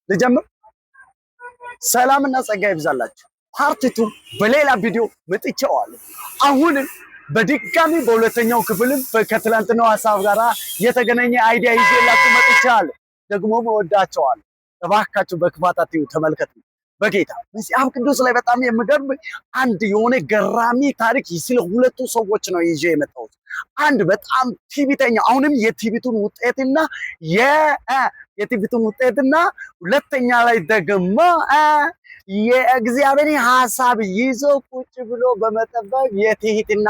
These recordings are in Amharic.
ልጀምር። ሰላምና ጸጋ ይብዛላችሁ። ፓርቲቱ በሌላ ቪዲዮ መጥቼዋለሁ። አሁንም በድጋሚ በሁለተኛው ክፍልም ከትላንትናው ሐሳብ ጋር የተገናኘ አይዲያ ይዤላችሁ መጥቻለሁ። ደግሞ እወዳቸዋለሁ። እባካችሁ በክፋት አትዩ፣ ተመልከቱ። በጌታ መጽሐፍ ቅዱስ ላይ በጣም የምገርም አንድ የሆነ ገራሚ ታሪክ ስለ ሁለቱ ሰዎች ነው ይዤ የመጣሁት። አንድ በጣም ቲቪተኛ አሁንም የቲቪቱን ውጤትና ሁለተኛ ላይ ደግሞ የእግዚአብሔር ሐሳብ ይዞ ቁጭ ብሎ በመጠበቅ የትህትና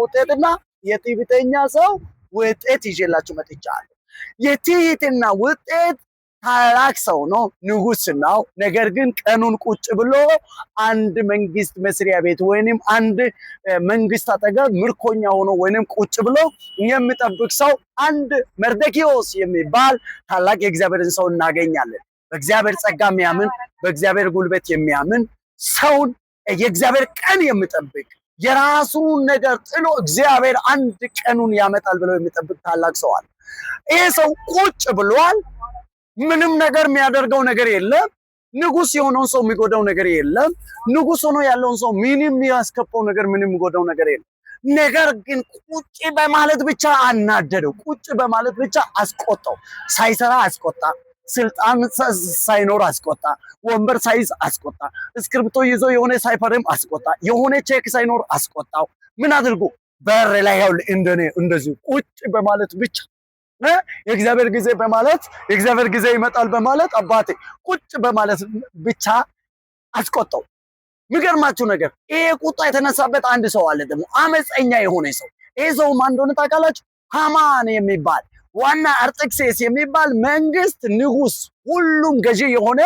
ውጤትና የቲቪተኛ ሰው ውጤት ይዤላችሁ መጥቻለሁ። የትህትና ውጤት ታላቅ ሰው ነው፣ ንጉስ ነው። ነገር ግን ቀኑን ቁጭ ብሎ አንድ መንግስት መስሪያ ቤት ወይንም አንድ መንግስት አጠገብ ምርኮኛ ሆኖ ወይንም ቁጭ ብሎ የሚጠብቅ ሰው አንድ መርደኪዮስ የሚባል ታላቅ የእግዚአብሔርን ሰው እናገኛለን። በእግዚአብሔር ጸጋ የሚያምን በእግዚአብሔር ጉልበት የሚያምን ሰውን የእግዚአብሔር ቀን የሚጠብቅ የራሱን ነገር ጥሎ እግዚአብሔር አንድ ቀኑን ያመጣል ብሎ የሚጠብቅ ታላቅ ሰው አለ። ይሄ ሰው ቁጭ ብሏል። ምንም ነገር የሚያደርገው ነገር የለም። ንጉስ የሆነውን ሰው የሚጎዳው ነገር የለም። ንጉስ ሆኖ ያለውን ሰው ምንም የሚያስከፋው ነገር ምንም የሚጎዳው ነገር የለም። ነገር ግን ቁጭ በማለት ብቻ አናደደው። ቁጭ በማለት ብቻ አስቆጣው። ሳይሰራ አስቆጣ። ስልጣን ሳይኖር አስቆጣ። ወንበር ሳይዝ አስቆጣ። እስክሪብቶ ይዞ የሆነ ሳይፈርም አስቆጣ። የሆነ ቼክ ሳይኖር አስቆጣው። ምን አድርጎ በር ላይ ያው እንደዚህ ቁጭ በማለት ብቻ የእግዚአብሔር ጊዜ በማለት የእግዚአብሔር ጊዜ ይመጣል በማለት አባቴ ቁጭ በማለት ብቻ አስቆጣው። የሚገርማችሁ ነገር ይሄ ቁጣ የተነሳበት አንድ ሰው አለ፣ ደግሞ አመፀኛ የሆነ ሰው። ይሄ ሰው ማን እንደሆነ ታውቃላችሁ? ሃማን የሚባል ዋና አርጤክስስ የሚባል መንግስት ንጉስ፣ ሁሉም ገዢ የሆነ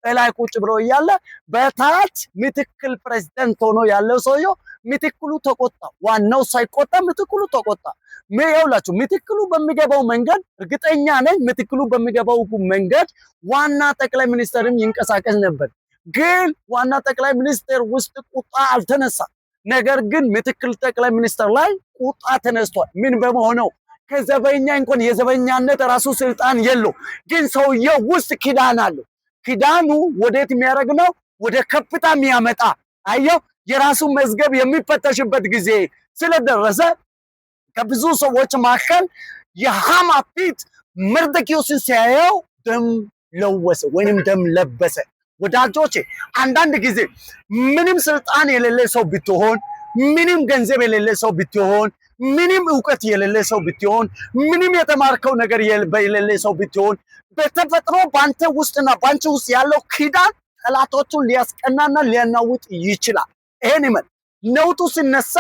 እላይ ቁጭ ብሎ እያለ በታች ምትክል ፕሬዝዳንት ሆኖ ያለው ሰውየው ምትክሉ ተቆጣ። ዋናው ሳይቆጣ ምትክሉ ተቆጣ። ይኸውላችሁ ምትክሉ በሚገባው መንገድ እርግጠኛ ነኝ ምትክሉ በሚገባው መንገድ ዋና ጠቅላይ ሚኒስትርም ይንቀሳቀስ ነበር። ግን ዋና ጠቅላይ ሚኒስትር ውስጥ ቁጣ አልተነሳ። ነገር ግን ምትክል ጠቅላይ ሚኒስትር ላይ ቁጣ ተነስቷል። ምን በመሆነው? ከዘበኛ እንኳን የዘበኛነት ራሱ ስልጣን የለው። ግን ሰውየው ውስጥ ኪዳን አለው። ኪዳኑ ወዴት የሚያደርግ ነው? ወደ ከፍታ የሚያመጣ አየው። የራሱ መዝገብ የሚፈተሽበት ጊዜ ስለደረሰ ከብዙ ሰዎች መካከል የሃማ ፊት መርደኪዮስን ሲያየው ደም ለወሰ ወይንም ደም ለበሰ። ወዳጆቼ አንዳንድ ጊዜ ምንም ስልጣን የሌለ ሰው ብትሆን፣ ምንም ገንዘብ የሌለ ሰው ብትሆን፣ ምንም ዕውቀት የሌለ ሰው ብትሆን፣ ምንም የተማርከው ነገር የሌለ ሰው ብትሆን፣ በተፈጥሮ ባንተ ውስጥና ባንቺ ውስጥ ያለው ኪዳን ጠላቶቹን ሊያስቀናና ሊያናውጥ ይችላል። ይሄን ይመን ነውጡ ሲነሳ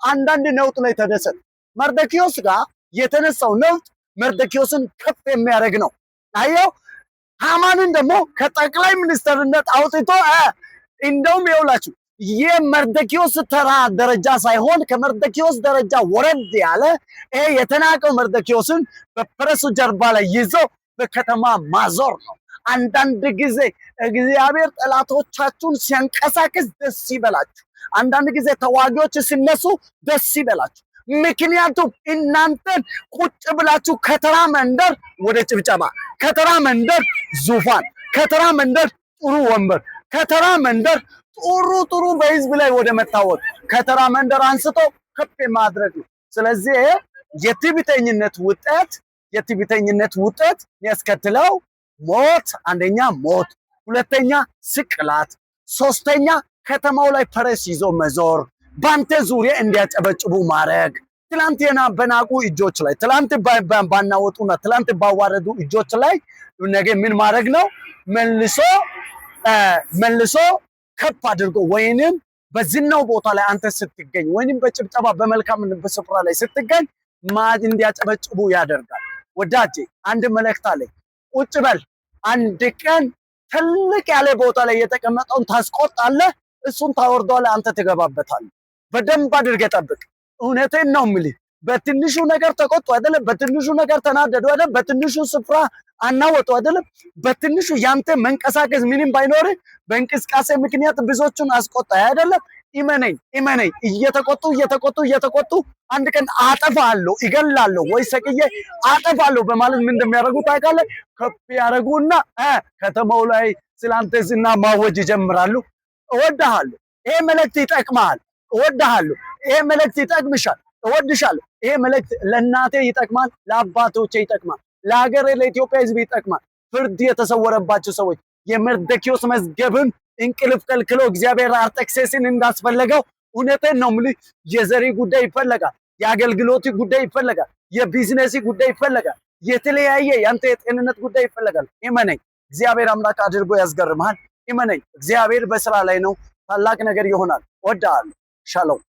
አንዳንድ ነውጥ ላይ ተደሰት። መርደኪዮስ ጋር የተነሳው ነውጥ መርደኪዮስን ከፍ የሚያደርግ ነው። አየው። ሃማንን ደግሞ ከጠቅላይ ሚኒስትርነት አውጥቶ እንደውም ይኸውላችሁ የመርደኪዮስ ተራ ደረጃ ሳይሆን ከመርደኪዮስ ደረጃ ወረድ ያለ የተናቀው መርደኪዮስን በፈረሱ ጀርባ ላይ ይዞ በከተማ ማዞር ነው። አንዳንድ ጊዜ እግዚአብሔር ጠላቶቻችሁን ሲያንቀሳቅስ ደስ ይበላችሁ። አንዳንድ ጊዜ ተዋጊዎች ሲነሱ ደስ ይበላችሁ። ምክንያቱም እናንተን ቁጭ ብላችሁ ከተራ መንደር ወደ ጭብጨባ፣ ከተራ መንደር ዙፋን፣ ከተራ መንደር ጥሩ ወንበር፣ ከተራ መንደር ጥሩ በህዝብ ላይ ወደ መታወቅ፣ ከተራ መንደር አንስቶ ከፍ ማድረግ ነው። ስለዚህ የትዕቢተኝነት ውጤት የሚያስከትለው ሞት፣ አንደኛ ሞት፣ ሁለተኛ ስቅላት፣ ሶስተኛ ከተማው ላይ ፈረስ ይዞ መዞር፣ ባንተ ዙሪያ እንዲያጨበጭቡ ማድረግ፣ ትላንት በናቁ እጆች ላይ ትላንት ባናወጡና ትላንት ባዋረዱ እጆች ላይ ነገ ምን ማድረግ ነው? መልሶ ከፍ አድርጎ ወይንም በዝናው ቦታ ላይ አንተ ስትገኝ ወይንም በጭብጨባ በመልካም ስፍራ ላይ ስትገኝ እንዲያጨበጭቡ ያደርጋል። ወዳጄ አንድ መልእክት አለኝ። ቁጭ በል። አንድ ቀን ትልቅ ያለ ቦታ ላይ የተቀመጠውን ታስቆጣለህ፣ እሱን ታወርደዋለህ፣ አንተ ትገባበታለህ። በደንብ አድርገህ ጠብቅ። እውነቴን ነው የምልህ። በትንሹ ነገር ተቆጡ አይደለም፣ በትንሹ ነገር ተናደዱ አይደለም፣ በትንሹ ስፍራ አናወጡ አይደለም። በትንሹ ያንተ መንቀሳቀስ ምንም ባይኖር በእንቅስቃሴ ምክንያት ብዙዎቹን አስቆጣ አይደለም። እመነኝ እየተቆጡ አንድ ቀን አጠፋለሁ እገላለሁ ወይ ሰቅዬ አጠፋለሁ በማለት ምን እንደሚያደርጉ ታውቃለህ? ከፍ ያደርጉና ከተማው ላይ ስላንተ ዝና ማወጅ ይጀምራሉ። እወድሃለሁ፣ ይሄ መልእክት ይጠቅማል። እወድሃለሁ፣ ይሄ መልእክት ይጠቅምሻል። እወድሻለሁ፣ ይሄ መልእክት ለእናቴ ይጠቅማል፣ ለአባቶቼ ይጠቅማል፣ ለሀገሬ ለኢትዮጵያ ሕዝብ ይጠቅማል። ፍርድ የተሰወረባቸው ሰዎች የመርደኪዮስ መዝገብን እንቅልፍ ከልክሎ እግዚአብሔር አርጤክስስን እንዳስፈለገው እውነቴን ነው የምልህ። የዘሪ ጉዳይ ይፈለጋል፣ የአገልግሎት ጉዳይ ይፈለጋል፣ የቢዝነስ ጉዳይ ይፈለጋል፣ የተለያየ ያንተ የጤንነት ጉዳይ ይፈለጋል። እመነኝ፣ እግዚአብሔር አምላክ አድርጎ ያስገርምሃል። እመነኝ፣ እግዚአብሔር በስራ ላይ ነው። ታላቅ ነገር ይሆናል። ወዳለሁ። ሻሎም